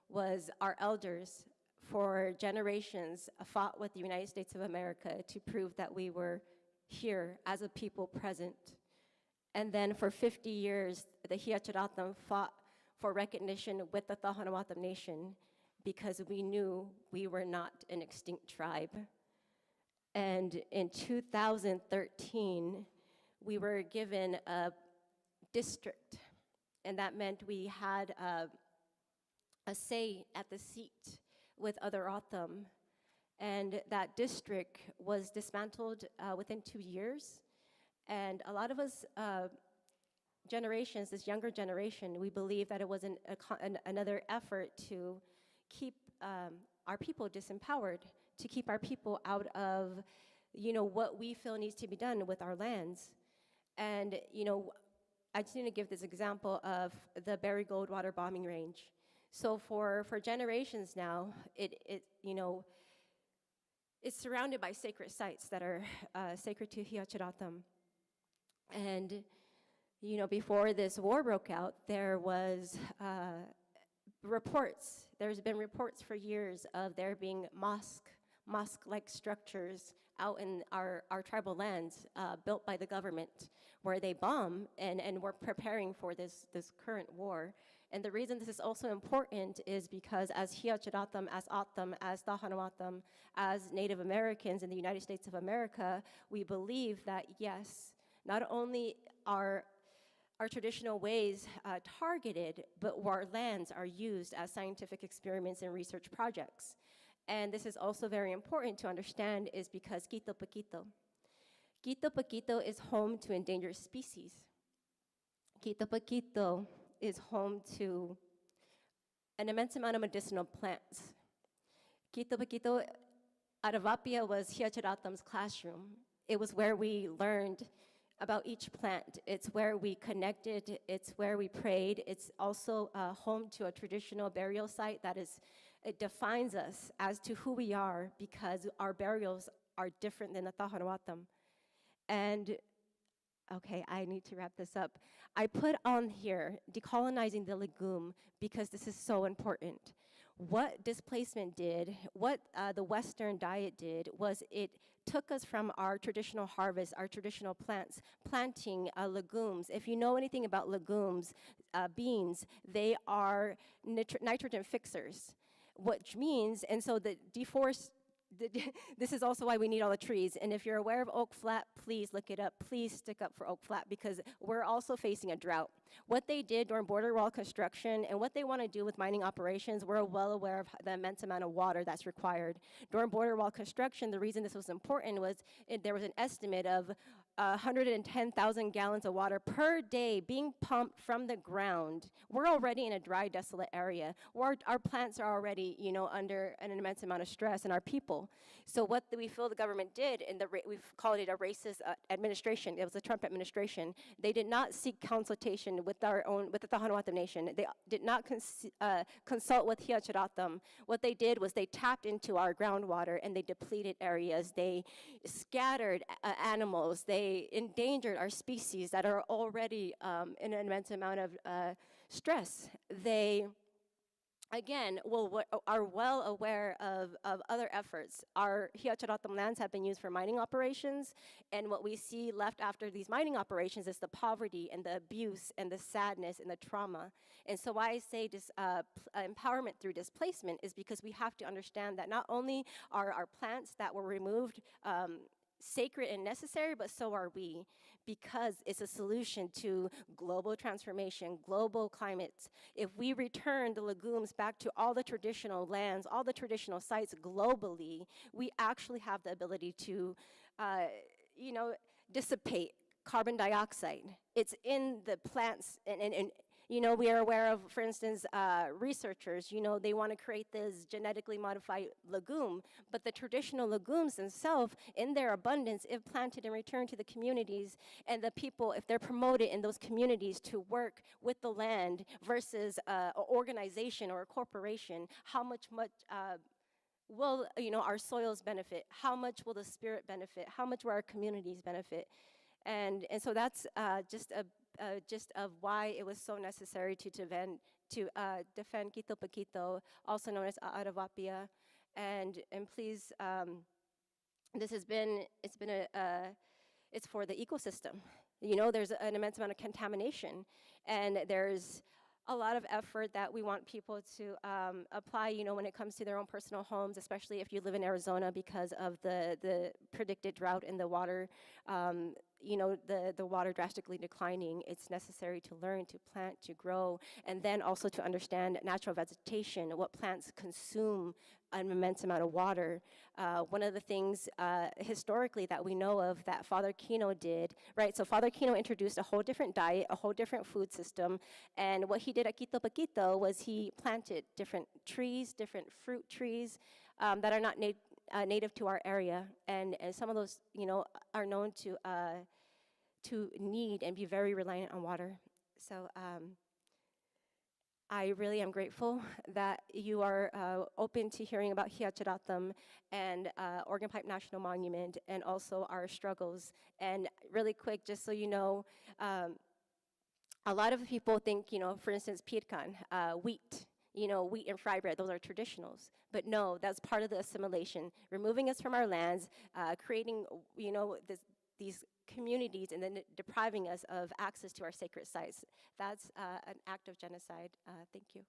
was our elders for generations fought with the United States of America to prove that we were here as a people present. And then for 50 years, the Hiacharatam fought for recognition with the Tohono O'Odham nation because we knew we were not an extinct tribe. And in 2013, we were given a district, and that meant we had a say at the seat with other O'odham. And that district was dismantled within 2 years. And a lot of us generations, this younger generation, we believe that it was another effort to keep our people disempowered, to keep our people out of, what we feel needs to be done with our lands. And, I just need to give this example of the Barry Goldwater bombing range. So for generations now, it's surrounded by sacred sites that are sacred to Hiacharatam. And, before this war broke out, there was reports. There's been reports for years of there being mosque-like structures out in our tribal lands built by the government where they bomb and we're preparing for this current war. And the reason this is also important is because as Hiacharatam, as O'odham, as Tohono O'odham, as Native Americans in the United States of America, we believe that yes, not only are our traditional ways targeted, but our lands are used as scientific experiments and research projects. And this is also very important to understand is because Quito Paquito is home to endangered species. Quito Paquito is home to an immense amount of medicinal plants. Quito Paquito, A'arabapia was Hiacharatam's classroom. It was where we learned about each plant. It's where we connected, it's where we prayed. It's also home to a traditional burial site it defines us as to who we are because our burials are different than the Tohono O'odham. And, okay, I need to wrap this up. I put on here decolonizing the legume because this is so important. What displacement did, what the Western diet did, was it took us from our traditional harvest, our traditional plants, planting legumes. If you know anything about legumes, beans, they are nitrogen fixers, which means, and so this is also why we need all the trees. And if you're aware of Oak Flat, please look it up. Please stick up for Oak Flat because we're also facing a drought. What they did during border wall construction and what they want to do with mining operations, we're well aware of the immense amount of water that's required. During border wall construction, the reason this was important was there was an estimate of 110,000 gallons of water per day being pumped from the ground. We're already in a dry, desolate area. Our plants are already, under an immense amount of stress, and our people. So what we feel the government did, we've called it a racist administration. It was the Trump administration. They did not seek consultation with the Tohono O'odham nation. They did not consult with Hiacharatam. What they did was they tapped into our groundwater and they depleted areas. They scattered animals. They endangered our species that are already in an immense amount of stress. They, again, are well aware of other efforts. Our Hiacharatam lands have been used for mining operations, and what we see left after these mining operations is the poverty and the abuse and the sadness and the trauma. And so why I say empowerment through displacement is because we have to understand that not only are our plants that were removed sacred and necessary, but so are we, because it's a solution to global transformation, global climates. If we return the legumes back to all the traditional lands, all the traditional sites globally, we actually have the ability to, dissipate carbon dioxide. It's in the plants, and You know, we are aware of, for instance, researchers, you know, they want to create this genetically modified legume, but the traditional legumes themselves, in their abundance, if planted and returned to the communities, and the people, if they're promoted in those communities to work with the land versus an organization or a corporation, how much will, you know, our soils benefit? How much will the spirit benefit? How much will our communities benefit? And so that's just of why it was so necessary to defend Quito Paquito, also known as Aravapia. And please, it's for the ecosystem. You know, there's an immense amount of contamination, and there's a lot of effort that we want people to apply, you know, when it comes to their own personal homes, especially if you live in Arizona because of the predicted drought in the water, you know, the water drastically declining. It's necessary to learn to plant, to grow, and then also to understand natural vegetation, what plants consume an immense amount of water. One of the things historically that we know of that Father Kino did, right? So Father Kino introduced a whole different diet, a whole different food system, and what he did at Quito Paquito was he planted different trees, different fruit trees that are not native to our area, and some of those, you know, are known to need and be very reliant on water. So I really am grateful that you are open to hearing about Fushcia-Ann and Organ Pipe National Monument and also our struggles. And really quick, just so you know, a lot of people think, you know, for instance, pirkan, wheat. You know, wheat and fry bread, those are traditionals. But no, that's part of the assimilation, removing us from our lands, creating, you know, these communities, and then depriving us of access to our sacred sites. That's an act of genocide. Thank you.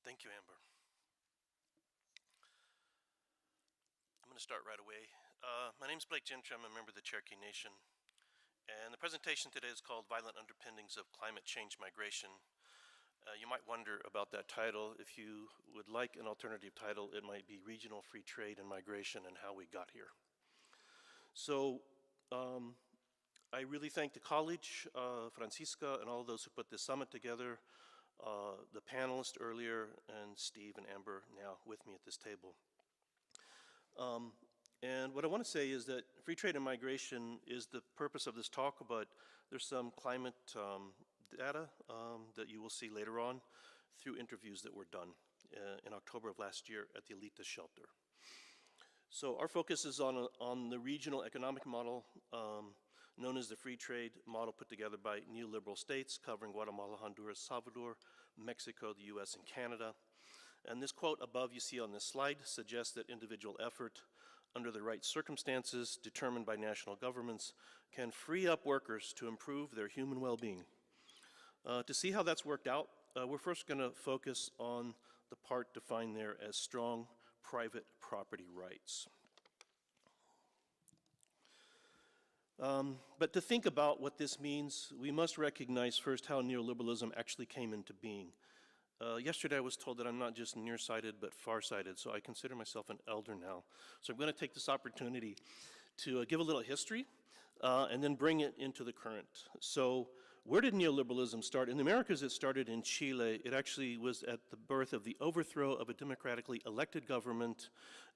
Thank you, Amber. I'm going to start right away. My name is Blake Gentry. I'm a member of the Cherokee Nation. And the presentation today is called Violent Underpinnings of Climate Change Migration. You might wonder about that title. If you would like an alternative title, it might be Regional Free Trade and Migration and How We Got Here. So I really thank the college, Francisca, and all of those who put this summit together, the panelists earlier, and Steve and Amber now with me at this table. And what I want to say is that free trade and migration is the purpose of this talk, but there's some climate data that you will see later on through interviews that were done in October of last year at the Elita shelter. So our focus is on the regional economic model known as the free trade model put together by neoliberal states covering Guatemala, Honduras, Salvador, Mexico, the US, and Canada. And this quote above you see on this slide suggests that individual effort under the right circumstances determined by national governments can free up workers to improve their human well-being. To see how that's worked out, we're first going to focus on the part defined there as strong private property rights. But to think about what this means, we must recognize first how neoliberalism actually came into being. Yesterday I was told that I'm not just nearsighted but farsighted, so I consider myself an elder now. So I'm going to take this opportunity to give a little history and then bring it into the current. So where did neoliberalism start? In the Americas it started in Chile. It actually was at the birth of the overthrow of a democratically elected government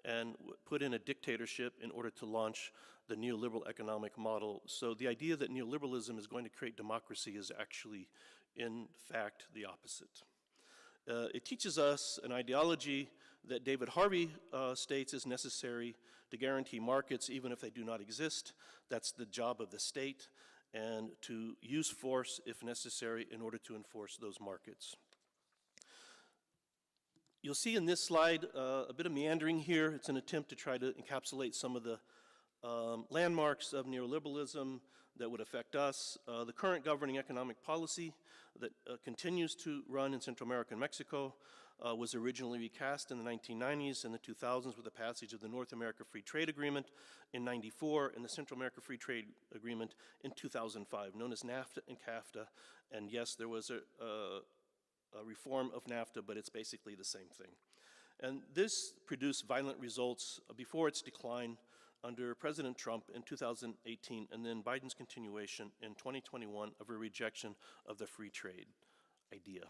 and put in a dictatorship in order to launch the neoliberal economic model. So the idea that neoliberalism is going to create democracy is actually, in fact, the opposite. It teaches us an ideology that David Harvey states is necessary to guarantee markets even if they do not exist. That's the job of the state, and to use force if necessary in order to enforce those markets. You'll see in this slide a bit of meandering here. It's an attempt to try to encapsulate some of the landmarks of neoliberalism that would affect us. The current governing economic policy that continues to run in Central America and Mexico, was originally recast in the 1990s and the 2000s with the passage of the North America Free Trade Agreement in 94 and the Central America Free Trade Agreement in 2005, known as NAFTA and CAFTA. And yes, there was a reform of NAFTA, but it's basically the same thing. And this produced violent results before its decline under President Trump in 2018, and then Biden's continuation in 2021 of a rejection of the free trade idea.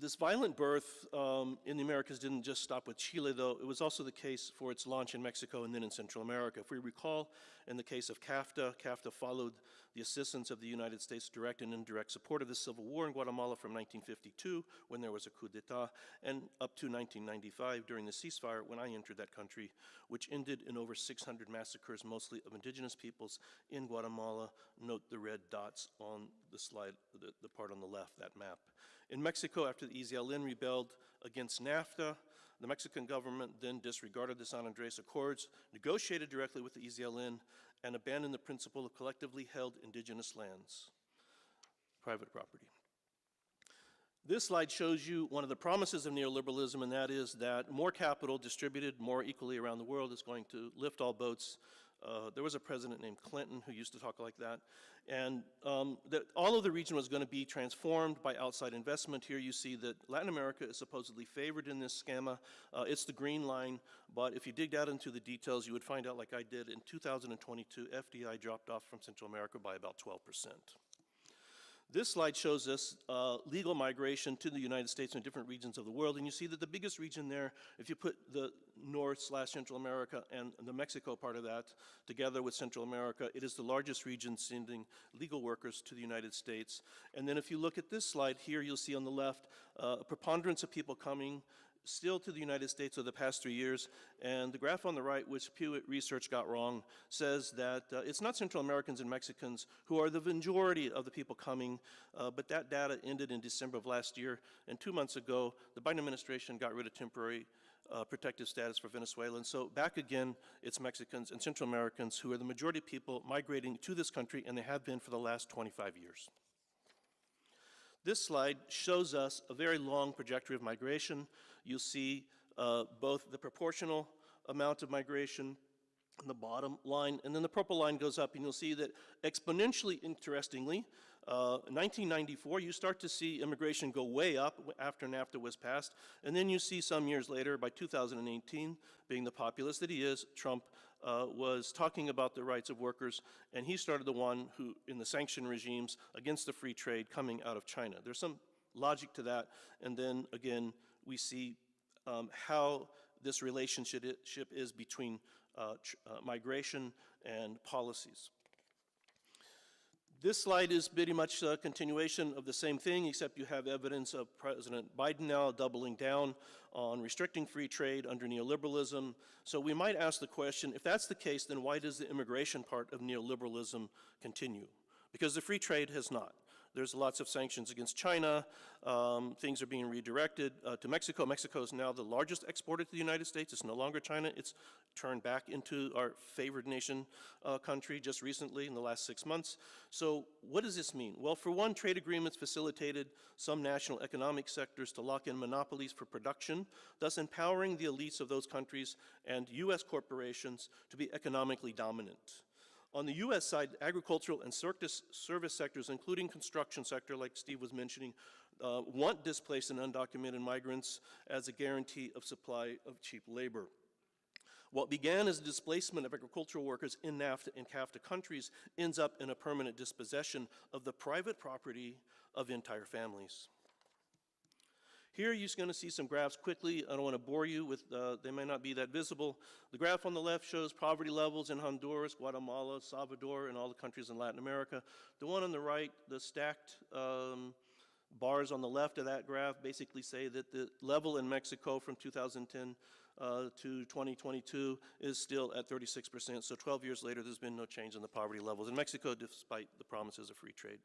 This violent birth in the Americas didn't just stop with Chile, though. It was also the case for its launch in Mexico and then in Central America. If we recall, in the case of CAFTA, CAFTA followed the assistance of the United States' direct and indirect support of the civil war in Guatemala from 1952, when there was a coup d'etat, and up to 1995 during the ceasefire when I entered that country, which ended in over 600 massacres, mostly of indigenous peoples in Guatemala. Note the red dots on the slide, the part on the left, that map. In Mexico, after the EZLN rebelled against NAFTA, the Mexican government then disregarded the San Andres Accords, negotiated directly with the EZLN, and abandoned the principle of collectively held indigenous lands, private property. This slide shows you one of the promises of neoliberalism, and that is that more capital distributed more equally around the world is going to lift all boats. There was a president named Clinton who used to talk like that. And that all of the region was going to be transformed by outside investment. Here you see that Latin America is supposedly favored in this schema. It's the green line, but if you dig out into the details, you would find out, like I did, in 2022, FDI dropped off from Central America by about 12%. This slide shows us legal migration to the United States in different regions of the world, and you see that the biggest region there, if you put the North/Central America and the Mexico part of that together with Central America, it is the largest region sending legal workers to the United States. And then if you look at this slide here, you'll see on the left a preponderance of people coming still to the United States over the past 3 years, and the graph on the right, which Pew Research got wrong, says that it's not Central Americans and Mexicans who are the majority of the people coming, but that data ended in December of last year, and 2 months ago, the Biden administration got rid of temporary protective status for Venezuelans. So back again, it's Mexicans and Central Americans who are the majority of people migrating to this country, and they have been for the last 25 years. This slide shows us a very long trajectory of migration. You'll see both the proportional amount of migration on the bottom line, and then the purple line goes up, and you'll see that exponentially, interestingly, 1994, you start to see immigration go way up after NAFTA was passed, and then you see some years later, by 2018, being the populist that he is, Trump was talking about the rights of workers, and he started the one who, in the sanction regimes against the free trade coming out of China. There's some logic to that, and then again, we see how this relationship is between migration and policies. This slide is pretty much a continuation of the same thing, except you have evidence of President Biden now doubling down on restricting free trade under neoliberalism. So we might ask the question, if that's the case, then why does the immigration part of neoliberalism continue? Because the free trade has not. There's lots of sanctions against China. Things are being redirected to Mexico. Mexico is now the largest exporter to the United States. It's no longer China. It's turned back into our favored nation country just recently in the last 6 months. So what does this mean? Well, for one, trade agreements facilitated some national economic sectors to lock in monopolies for production, thus empowering the elites of those countries and U.S. corporations to be economically dominant. On the U.S. side, agricultural and service sectors, including construction sector, like Steve was mentioning, want displaced and undocumented migrants as a guarantee of supply of cheap labor. What began as a displacement of agricultural workers in NAFTA and CAFTA countries ends up in a permanent dispossession of the private property of entire families. Here you're going to see some graphs quickly. I don't want to bore you with, they may not be that visible. The graph on the left shows poverty levels in Honduras, Guatemala, Salvador, and all the countries in Latin America. The one on the right, the stacked bars on the left of that graph basically say that the level in Mexico from 2010 to 2022 is still at 36%. So 12 years later, there's been no change in the poverty levels in Mexico despite the promises of free trade.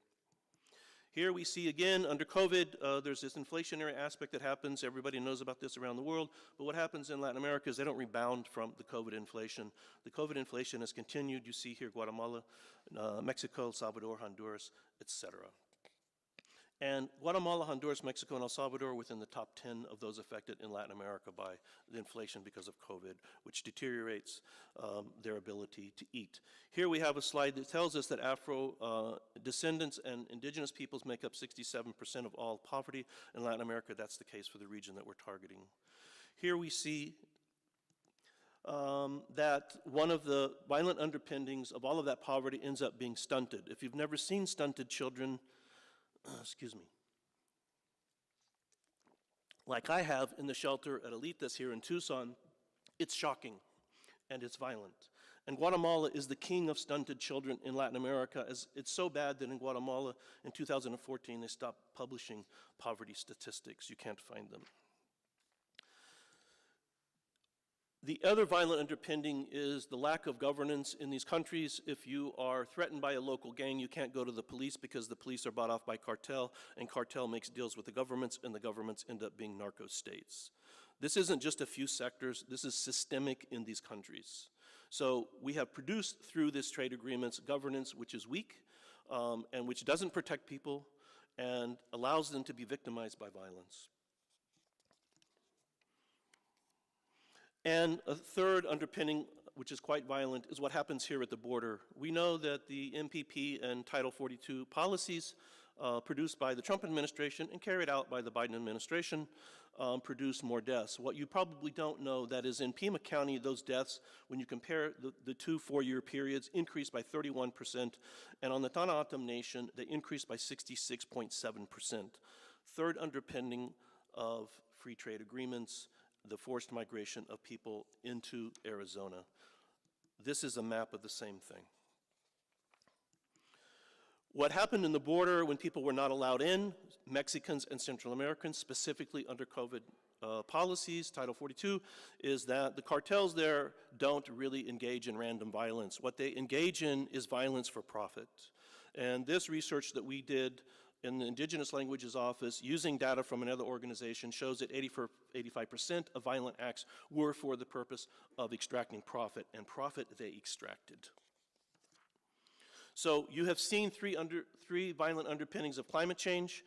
Here we see again, under COVID, there's this inflationary aspect that happens. Everybody knows about this around the world. But what happens in Latin America is they don't rebound from the COVID inflation. The COVID inflation has continued. You see here Guatemala, Mexico, Salvador, Honduras, etc. And Guatemala, Honduras, Mexico, and El Salvador are within the top 10 of those affected in Latin America by the inflation because of COVID, which deteriorates their ability to eat. Here we have a slide that tells us that Afro descendants and indigenous peoples make up 67% of all poverty in Latin America. That's the case for the region that we're targeting. Here we see that one of the violent underpinnings of all of that poverty ends up being stunted. If you've never seen stunted children, excuse me, like I have in the shelter at Alitas here in Tucson, it's shocking and it's violent. And Guatemala is the king of stunted children in Latin America. It's so bad that in Guatemala in 2014 they stopped publishing poverty statistics. You can't find them. The other violent underpinning is the lack of governance in these countries. If you are threatened by a local gang, you can't go to the police because the police are bought off by cartel, and cartel makes deals with the governments, and the governments end up being narco states. This isn't just a few sectors, this is systemic in these countries. So we have produced through this trade agreements governance which is weak and which doesn't protect people and allows them to be victimized by violence. And a third underpinning, which is quite violent, is what happens here at the border. We know that the MPP and Title 42 policies produced by the Trump administration and carried out by the Biden administration produce more deaths. What you probably don't know, that is in Pima County, those deaths, when you compare the two 4-year periods, increased by 31%, and on the Tohono O'Odham Nation, they increased by 66.7%. Third underpinning of free trade agreements, the forced migration of people into Arizona. This is a map of the same thing. What happened in the border when people were not allowed in, Mexicans and Central Americans, specifically under COVID policies, Title 42, is that the cartels there don't really engage in random violence. What they engage in is violence for profit. And this research that we did in the Indigenous Languages Office, using data from another organization, shows that 85% of violent acts were for the purpose of extracting profit, and profit they extracted. So you have seen three violent underpinnings of climate change,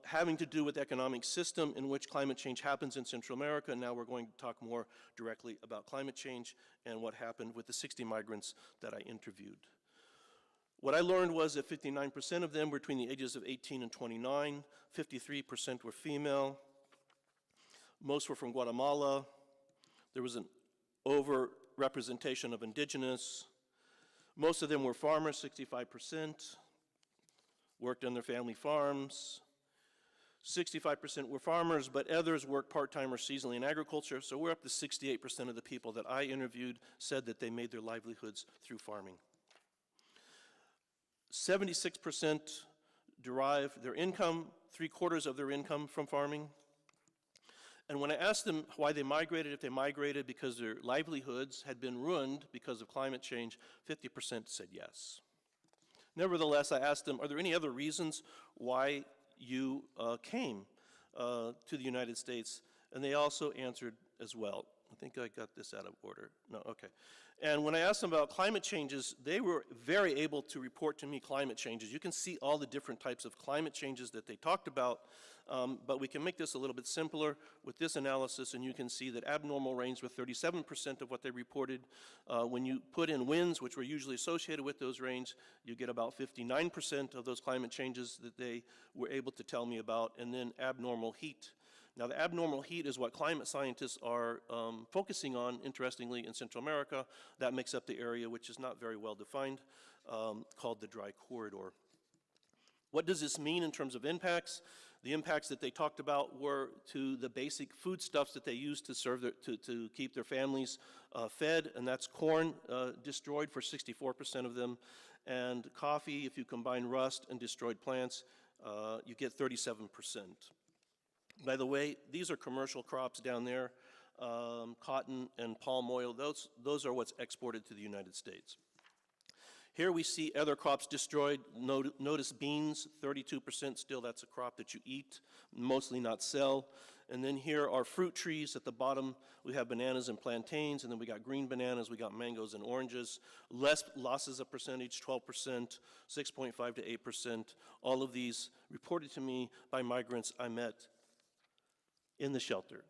having to do with the economic system in which climate change happens in Central America. Now we're going to talk more directly about climate change and what happened with the 60 migrants that I interviewed. What I learned was that 59% of them were between the ages of 18 and 29, 53% were female, most were from Guatemala, there was an overrepresentation of indigenous, most of them were farmers, 65%, worked on their family farms, 65% were farmers, but others worked part-time or seasonally in agriculture, so we're up to 68% of the people that I interviewed said that they made their livelihoods through farming. 76% derive their income, 3/4 of their income from farming. And when I asked them why they migrated, if they migrated because their livelihoods had been ruined because of climate change, 50% said yes. Nevertheless, I asked them, are there any other reasons why you came to the United States? And they also answered as well. I think I got this out of order. No, okay. And when I asked them about climate changes, they were very able to report to me climate changes. You can see all the different types of climate changes that they talked about, but we can make this a little bit simpler with this analysis, and you can see that abnormal rains were 37% of what they reported. When you put in winds, which were usually associated with those rains, you get about 59% of those climate changes that they were able to tell me about, and then abnormal heat. Now, the abnormal heat is what climate scientists are focusing on, interestingly, in Central America. That makes up the area which is not very well defined, called the dry corridor. What does this mean in terms of impacts? The impacts that they talked about were to the basic foodstuffs that they use to serve to keep their families fed, and that's corn destroyed for 64% of them, and coffee, if you combine rust and destroyed plants, you get 37%. By the way, these are commercial crops down there, cotton and palm oil. Those are what's exported to the United States. Here we see other crops destroyed. Notice beans, 32% still, that's a crop that you eat, mostly not sell. And then here are fruit trees. At the bottom, we have bananas and plantains, and then we got green bananas, we got mangoes and oranges. Less losses of percentage, 12%, 6.5 to 8%. All of these reported to me by migrants I met in the shelter.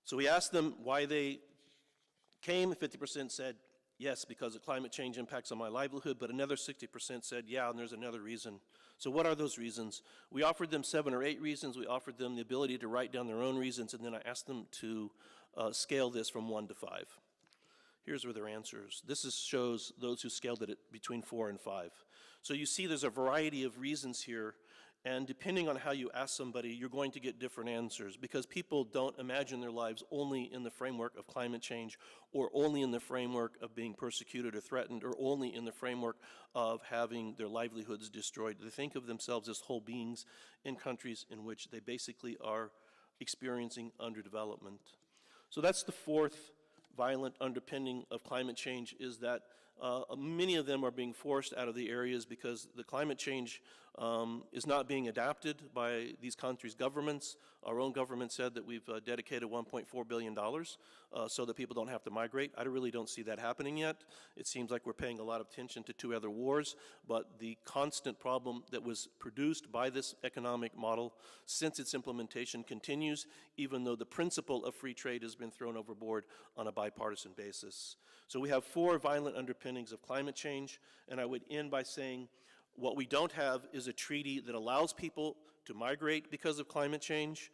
So we asked them why they came. 50% said, yes, because of climate change impacts on my livelihood, but another 60% said, yeah, and there's another reason. So what are those reasons? We offered them 7 or 8 reasons. We offered them the ability to write down their own reasons, and then I asked them to scale this from 1 to 5. Here's where their answers. This shows those who scaled it at between 4 and 5. So you see there's a variety of reasons here, and depending on how you ask somebody, you're going to get different answers, because people don't imagine their lives only in the framework of climate change, or only in the framework of being persecuted or threatened, or only in the framework of having their livelihoods destroyed. They think of themselves as whole beings in countries in which they basically are experiencing underdevelopment. So that's the fourth violent underpinning of climate change, is that many of them are being forced out of the areas because the climate change is not being adapted by these countries' governments. Our own government said that we've dedicated $1.4 billion so that people don't have to migrate. I really don't see that happening yet. It seems like we're paying a lot of attention to 2 other wars, but the constant problem that was produced by this economic model since its implementation continues, even though the principle of free trade has been thrown overboard on a bipartisan basis. So we have 4 violent underpinnings of climate change, and I would end by saying what we don't have is a treaty that allows people to migrate because of climate change.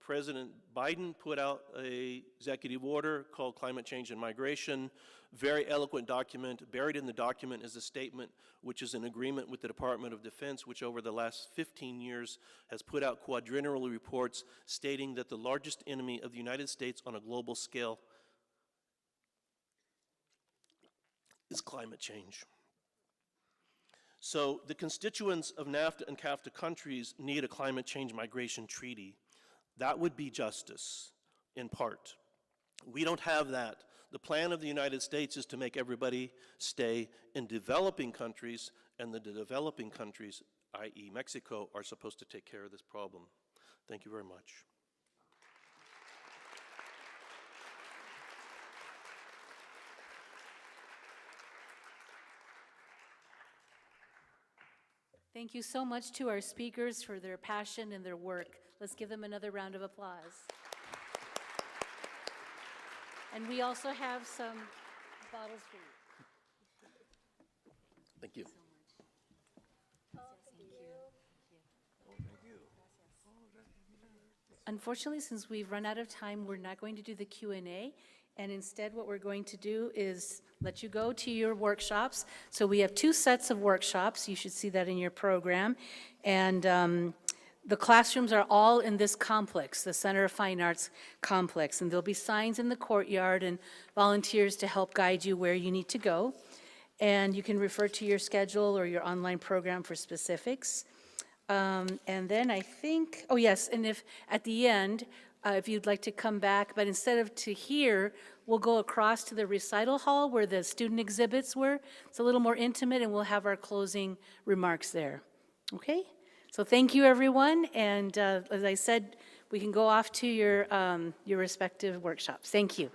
President Biden put out an executive order called Climate Change and Migration, very eloquent document. Buried in the document is a statement which is an agreement with the Department of Defense, which over the last 15 years has put out quadrennial reports stating that the largest enemy of the United States on a global scale is climate change. So the constituents of NAFTA and CAFTA countries need a climate change migration treaty. That would be justice, in part. We don't have that. The plan of the United States is to make everybody stay in developing countries, and the developing countries, i.e. Mexico, are supposed to take care of this problem. Thank you very much. Thank you so much to our speakers for their passion and their work. Let's give them another round of applause. And we also have some bottles for you. Thank you. Unfortunately, since we've run out of time, we're not going to do the Q&A. And instead, what we're going to do is let you go to your workshops. So we have 2 sets of workshops. You should see that in your program. And the classrooms are all in this complex, the Center of Fine Arts complex. And there'll be signs in the courtyard and volunteers to help guide you where you need to go. And you can refer to your schedule or your online program for specifics. And then I think, oh yes, and if at the end, if you'd like to come back, but instead of to here, we'll go across to the recital hall where the student exhibits were. It's a little more intimate, and we'll have our closing remarks there. Okay? So thank you, everyone. And as I said, we can go off to your respective workshops. Thank you.